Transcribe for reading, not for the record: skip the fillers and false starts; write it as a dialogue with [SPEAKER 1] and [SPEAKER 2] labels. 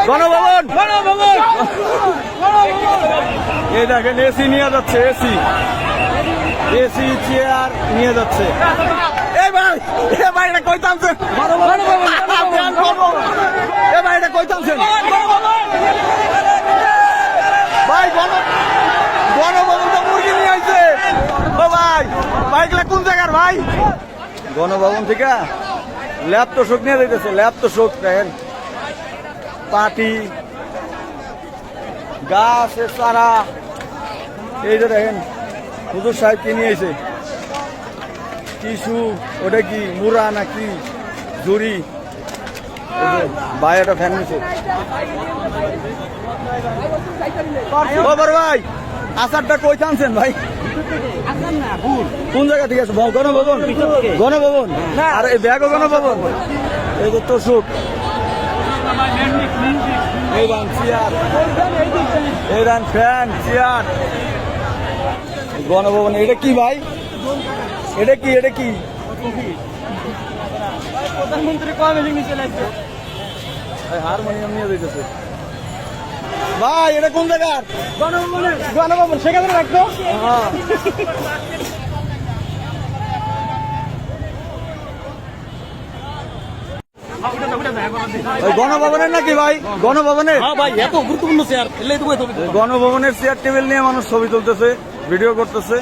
[SPEAKER 1] গণভবন এই দেখেন এসি নিয়ে যাচ্ছে, এসি এসি চেয়ার নিয়ে যাচ্ছে। এ ভাই এটা কই টানছেন? এ ভাই এটা কই টানছেন ভাই? গণভবন তো মুরগি নিয়ে আইছে। ও ভাই বাইকলা কোন জায়গার ভাই? গণভবন থেকে ল্যাব তো শোক নিয়ে যাইতেছে, ল্যাব তো শোক দেখেন, পাটি গাছ চারা এই যে দেখেন হুজুর সাহেব কি নিয়ে এসে টিসু, ওটা কি মুরা নাকি ঝুড়ি? ভাই একটা ফ্যান নিছে। ও বড় ভাই আচারটা কই আনছেন ভাই? কোন জায়গা থেকে আছে? গণভবন, গণভবন আর এই ব্যাগও গণভবন। এই যে তোষক, এই রান চেয়ার, এই রান ফ্যান চেয়ার, গণভবন। এটা কি ভাই? এটা কি? এটা কি? প্রধানমন্ত্রী হারমোনিয়াম নিয়ে যেতেছে ভাই। এটা কোন জায়গার? গণভবনের, গণভবন সেখানে রাখতো। গণভবনের নাকি ভাই? গণভবনের
[SPEAKER 2] ভাই এত গুরুত্বপূর্ণ চেয়ার,
[SPEAKER 1] গণভবনের চেয়ার টেবিল নিয়ে মানুষ ছবি তুলতেছে, ভিডিও করতেছে।